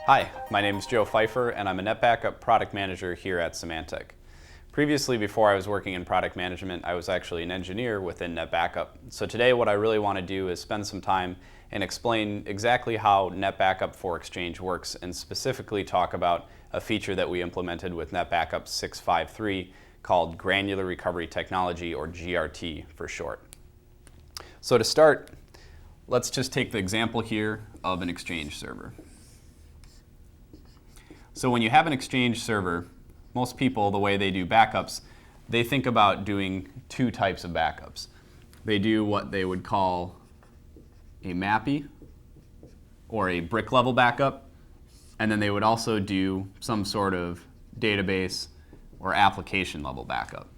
Hi, my name is Joe Pfeiffer and I'm a NetBackup product manager here at Symantec. Previously, before I was working in product management, I was actually an engineer within NetBackup. So today what I really want to do is spend some time and explain exactly how NetBackup for Exchange works, and specifically talk about a feature that we implemented with NetBackup 6.5.3 called Granular Recovery Technology, or GRT for short. So to start, let's just take the example here of an Exchange server. So when you have an Exchange server, most people, the way they do backups, they think about doing two types of backups. They do what they would call a MAPI, or a brick level backup, and then they would also do some sort of database or application level backup.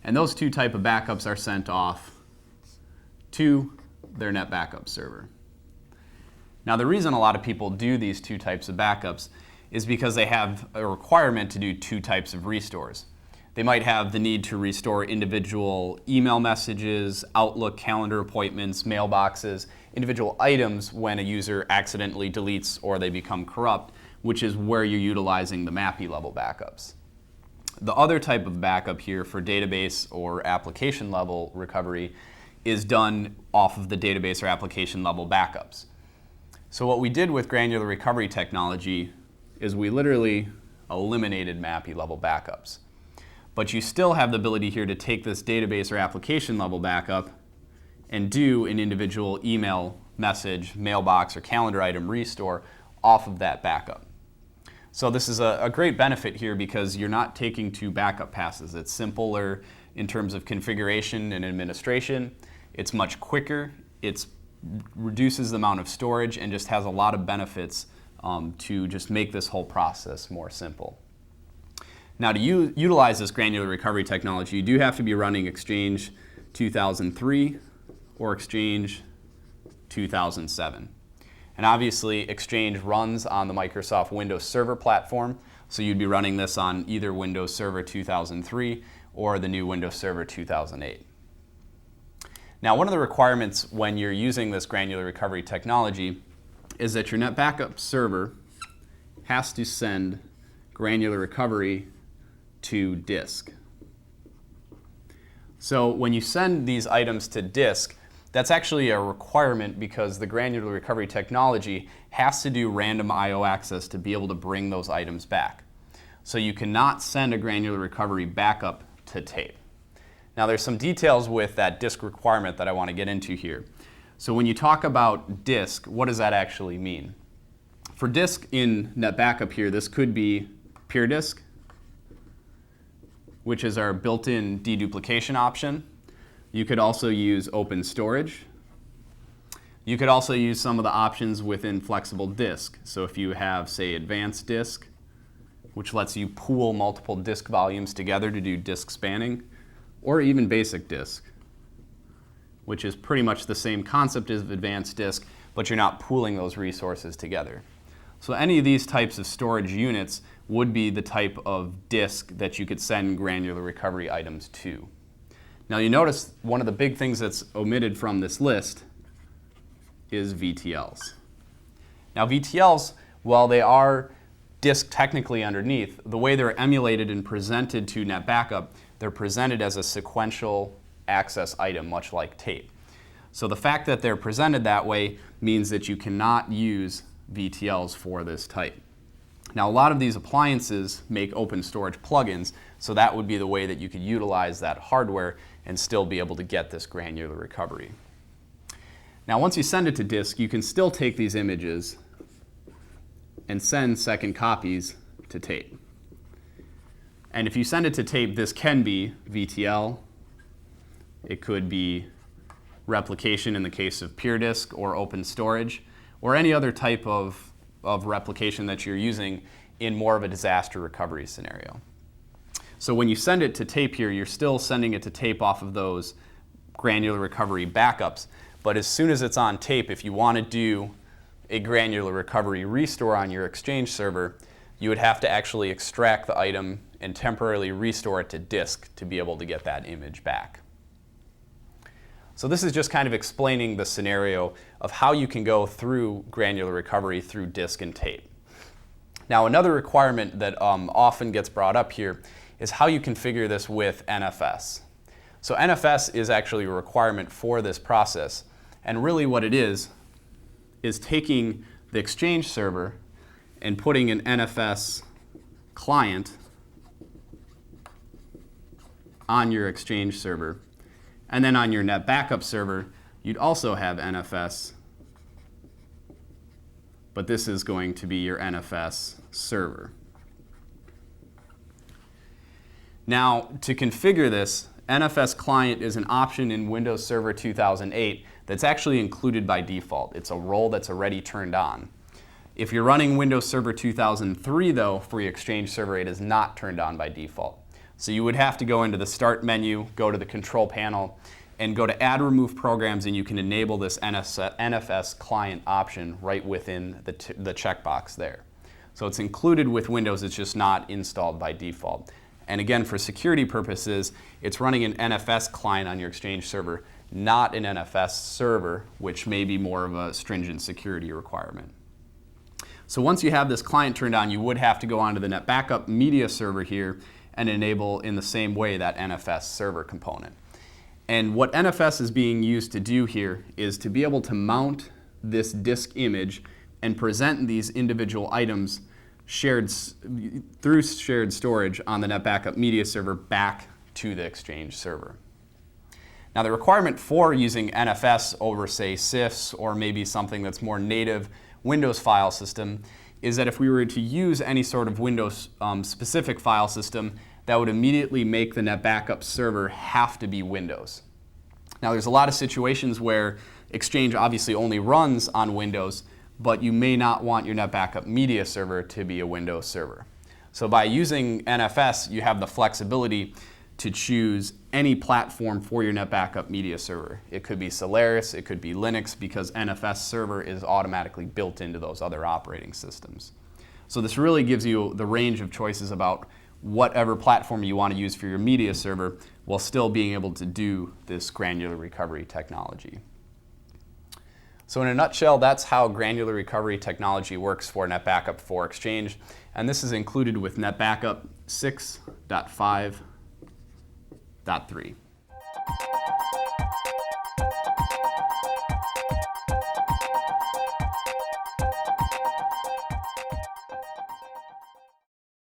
And those two types of backups are sent off to their NetBackup server. Now the reason a lot of people do these two types of backups is because they have a requirement to do two types of restores. They might have the need to restore individual email messages, Outlook calendar appointments, mailboxes, individual items when a user accidentally deletes or they become corrupt, which is where you're utilizing the MAPI level backups. The other type of backup here for database or application level recovery is done off of the database or application level backups. So what we did with Granular Recovery Technology is we literally eliminated MAPI level backups. But you still have the ability here to take this database or application level backup and do an individual email message, mailbox, or calendar item restore off of that backup. So this is a great benefit here because you're not taking two backup passes. It's simpler in terms of configuration and administration. It's much quicker. It reduces the amount of storage and just has a lot of benefits to just make this whole process more simple. Now to utilize this granular recovery technology, you do have to be running Exchange 2003 or Exchange 2007. And obviously Exchange runs on the Microsoft Windows Server platform, so you'd be running this on either Windows Server 2003 or the new Windows Server 2008. Now one of the requirements when you're using this granular recovery technology is that your NetBackup server has to send granular recovery to disk. So when you send these items to disk, that's actually a requirement because the granular recovery technology has to do random I/O access to be able to bring those items back. So you cannot send a granular recovery backup to tape. Now there's some details with that disk requirement that I want to get into here. So when you talk about disk, what does that actually mean? For disk in NetBackup here, this could be pure disk, which is our built-in deduplication option. You could also use open storage. You could also use some of the options within flexible disk. So if you have, say, advanced disk, which lets you pool multiple disk volumes together to do disk spanning, or even basic disk, which is pretty much the same concept as advanced disk, but you're not pooling those resources together. So any of these types of storage units would be the type of disk that you could send granular recovery items to. Now you notice one of the big things that's omitted from this list is VTLs. Now VTLs, while they are disk technically underneath, the way they're emulated and presented to NetBackup, they're presented as a sequential access item, much like tape. So the fact that they're presented that way means that you cannot use VTLs for this type. Now a lot of these appliances make open storage plugins, so that would be the way that you could utilize that hardware and still be able to get this granular recovery. Now once you send it to disk, you can still take these images and send second copies to tape. And if you send it to tape, this can be VTL. It could be replication in the case of pure disk or open storage, or any other type of replication that you're using in more of a disaster recovery scenario. So when you send it to tape here, you're still sending it to tape off of those granular recovery backups. But as soon as it's on tape, if you want to do a granular recovery restore on your Exchange server, you would have to actually extract the item and temporarily restore it to disk to be able to get that image back. So this is just kind of explaining the scenario of how you can go through granular recovery through disk and tape. Now, another requirement that often gets brought up here is how you configure this with NFS. So NFS is actually a requirement for this process, and really what it is taking the Exchange server and putting an NFS client on your Exchange server. And then on your NetBackup server, you'd also have NFS, but this is going to be your NFS server. Now, to configure this, NFS client is an option in Windows Server 2008 that's actually included by default. It's a role that's already turned on. If you're running Windows Server 2003, though, for your Exchange server, it is not turned on by default. So you would have to go into the Start menu, go to the Control panel, and go to Add Remove Programs, and you can enable this NFS client option right within the checkbox there. So it's included with Windows, it's just not installed by default. And again, for security purposes, it's running an NFS client on your Exchange server, not an NFS server, which may be more of a stringent security requirement. So once you have this client turned on, you would have to go onto the NetBackup media server here and enable in the same way that NFS server component. And what NFS is being used to do here is to be able to mount this disk image and present these individual items through shared storage on the NetBackup media server back to the Exchange server. Now, the requirement for using NFS over, say, CIFS or maybe something that's more native Windows file system is that if we were to use any sort of Windows specific file system, that would immediately make the NetBackup server have to be Windows. Now, there's a lot of situations where Exchange obviously only runs on Windows, but you may not want your NetBackup media server to be a Windows server. So by using NFS, you have the flexibility to choose any platform for your NetBackup media server. It could be Solaris, it could be Linux, because NFS server is automatically built into those other operating systems. So this really gives you the range of choices about whatever platform you want to use for your media server while still being able to do this granular recovery technology. So in a nutshell, that's how granular recovery technology works for NetBackup for Exchange, and this is included with NetBackup 6.5.3.